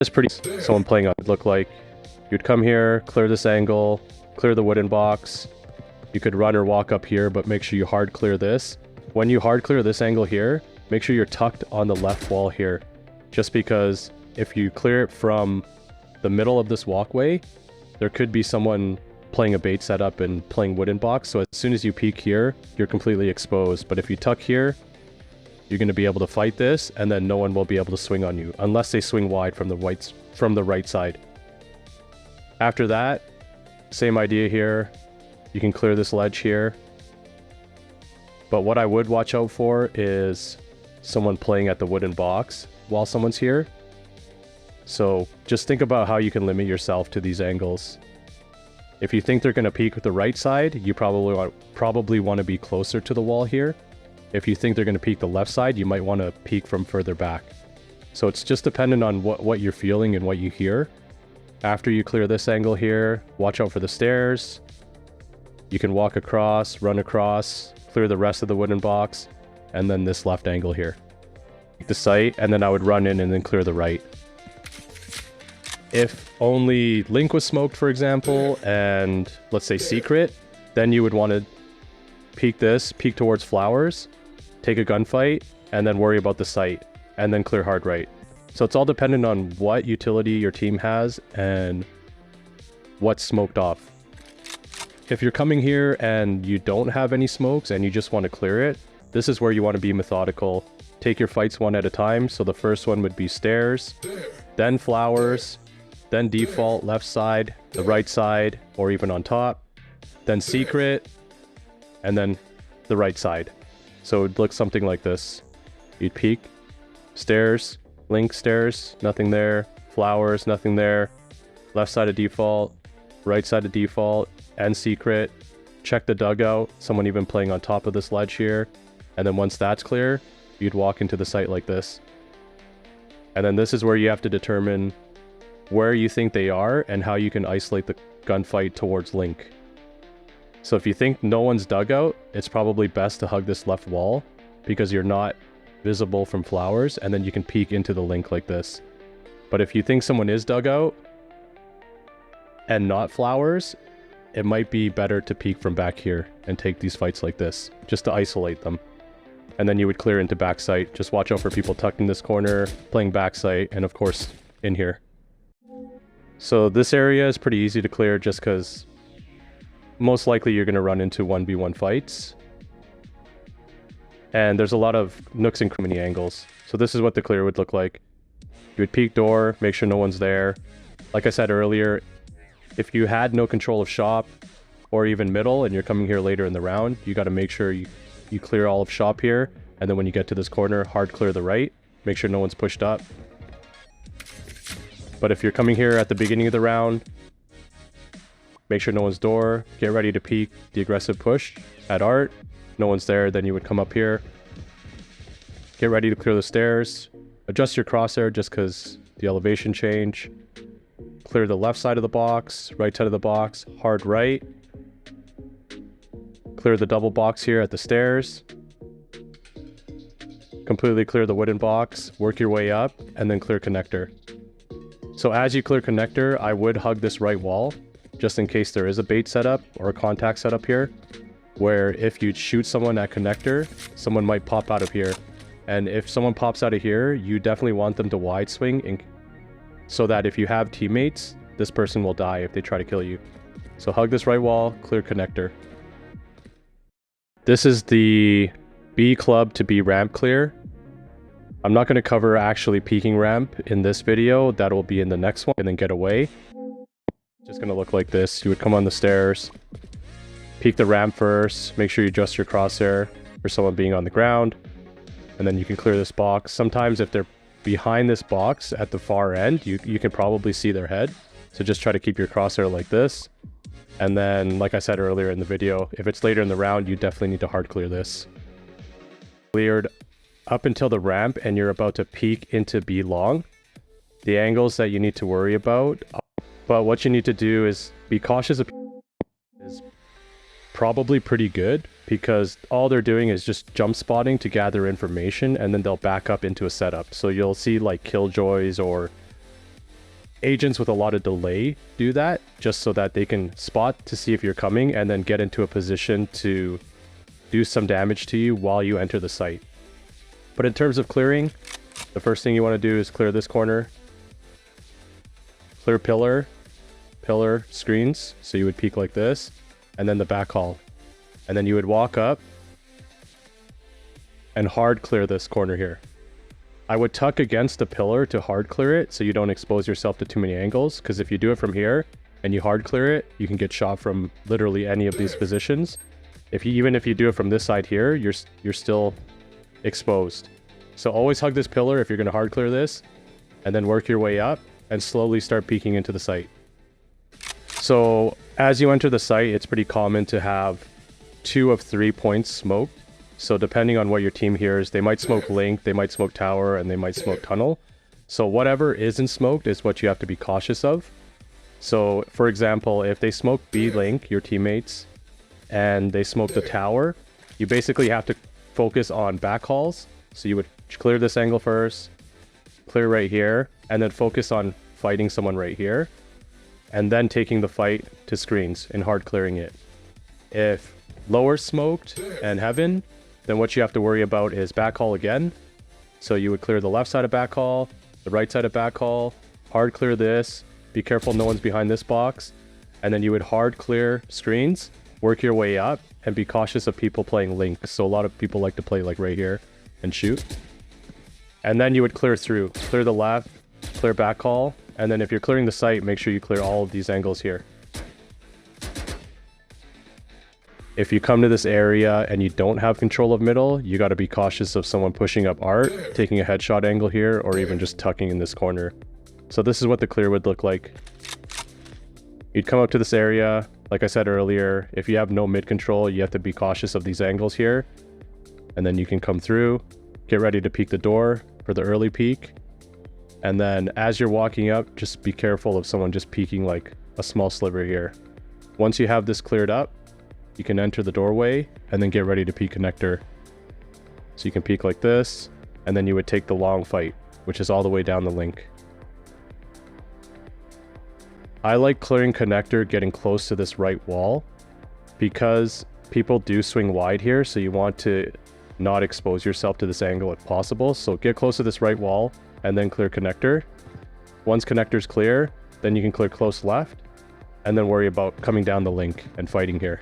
It's pretty someone playing on would look like. You'd come here, clear this angle, clear the wooden box. You could run or walk up here, but make sure you hard clear this. When you hard clear this angle here, make sure you're tucked on the left wall here. Just because if you clear it from the middle of this walkway, there could be someone playing a bait setup and playing wooden box. So as soon as you peek here, you're completely exposed. But if you tuck here, you're going to be able to fight this, and then no one will be able to swing on you unless they swing wide from the right side. After that, same idea here. You can clear this ledge here. But what I would watch out for is someone playing at the wooden box while someone's here. So just think about how you can limit yourself to these angles. If you think they're going to peek with the right side, you probably want to be closer to the wall here. If you think they're going to peek the left side, you might want to peek from further back. So it's just dependent on what you're feeling and what you hear. After you clear this angle here, watch out for the stairs. You can walk across, run across, clear the rest of the wooden box, and then this left angle here. The site, and then I would run in and then clear the right. If only Link was smoked, for example, and let's say secret, then you would want to peek this, peek towards flowers, take a gunfight, and then worry about the site, and then clear hard right. So it's all dependent on what utility your team has and what's smoked off. If you're coming here and you don't have any smokes and you just want to clear it, this is where you want to be methodical. Take your fights one at a time. So the first one would be stairs, then flowers, then default left side, the right side, or even on top, then secret, and then the right side. So it would look something like this. You'd peek, stairs, Link stairs, nothing there, flowers, nothing there, left side of default, right side of default, and secret. Check the dugout, someone even playing on top of this ledge here. And then once that's clear, you'd walk into the site like this. And then this is where you have to determine where you think they are and how you can isolate the gunfight towards Link. So if you think no one's dugout, it's probably best to hug this left wall because you're not visible from flowers, and then you can peek into the Link like this. But if you think someone is dugout and not flowers, it might be better to peek from back here and take these fights like this, just to isolate them. And then you would clear into backside. Just watch out for people tucked in this corner, playing backside, and of course, in here. So this area is pretty easy to clear just because most likely you're going to run into 1v1 fights. And there's a lot of nooks and cranny angles. So this is what the clear would look like. You would peek door, make sure no one's there. Like I said earlier, if you had no control of shop or even middle and you're coming here later in the round, you got to make sure you clear all of shop here. And then when you get to this corner, hard clear the right. Make sure no one's pushed up. But if you're coming here at the beginning of the round, make sure no one's door. Get ready to peek the aggressive push at art. No one's there, then you would come up here. Get ready to clear the stairs. Adjust your crosshair just because the elevation change. Clear the left side of the box, right side of the box, hard right. Clear the double box here at the stairs. Completely clear the wooden box, work your way up, and then clear connector. So as you clear connector, I would hug this right wall, just in case there is a bait setup or a contact setup here, where if you shoot someone at connector, someone might pop out of here. And if someone pops out of here, you definitely want them to wide swing so that if you have teammates, this person will die if they try to kill you. So hug this right wall, clear connector. This is the B club to B ramp clear. I'm not going to cover actually peeking ramp in this video. That will be in the next one, and then get away. Just going to look like this. You would come on the stairs, peek the ramp first, make sure you adjust your crosshair for someone being on the ground, and then you can clear this box. Sometimes if they're behind this box at the far end, you can probably see their head. So just try to keep your crosshair like this. And then, like I said earlier in the video, if it's later in the round, you definitely need to hard clear this. Cleared up until the ramp and you're about to peek into B long. The angles that you need to worry about. But what you need to do is be cautious of is probably pretty good, because all they're doing is just jump spotting to gather information, and then they'll back up into a setup. So you'll see like killjoys or agents with a lot of delay do that just so that they can spot to see if you're coming and then get into a position to do some damage to you while you enter the site. But in terms of clearing, the first thing you want to do is clear this corner, clear pillar, screens. So you would peek like this, and then the back hall. And then you would walk up and hard clear this corner here. I would tuck against the pillar to hard clear it so you don't expose yourself to too many angles, because if you do it from here and you hard clear it, you can get shot from literally any of these positions. Even if you do it from this side here, you're still exposed. So always hug this pillar if you're going to hard clear this, and then work your way up and slowly start peeking into the site. So as you enter the site, it's pretty common to have 2 of 3 points smoked. So depending on what your team hears, they might smoke link, they might smoke tower, and they might smoke tunnel. So whatever isn't smoked is what you have to be cautious of. So for example, if they smoke B link, your teammates, and they smoke the tower, you basically have to focus on back halls. So you would clear this angle first, clear right here, and then focus on fighting someone right here, and then taking the fight to screens and hard clearing it. If lower smoked and heaven, then what you have to worry about is back hall again. So you would clear the left side of back hall, the right side of back hall, hard clear this, be careful no one's behind this box, and then you would hard clear screens, work your way up, and be cautious of people playing link. So a lot of people like to play like right here and shoot. And then you would clear through, clear the left, clear back hall, and then if you're clearing the site, make sure you clear all of these angles here. If you come to this area and you don't have control of middle, you got to be cautious of someone pushing up art, taking a headshot angle here, or even just tucking in this corner. So this is what the clear would look like. You'd come up to this area. Like I said earlier, if you have no mid control, you have to be cautious of these angles here. And then you can come through, get ready to peek the door for the early peek. And then as you're walking up, just be careful of someone just peeking like a small sliver here. Once you have this cleared up, you can enter the doorway and then get ready to peek connector. So you can peek like this, and then you would take the long fight, which is all the way down the link. I like clearing connector getting close to this right wall because people do swing wide here, so you want to not expose yourself to this angle if possible. So get close to this right wall and then clear connector. Once connector's clear, then you can clear close left and then worry about coming down the link and fighting here.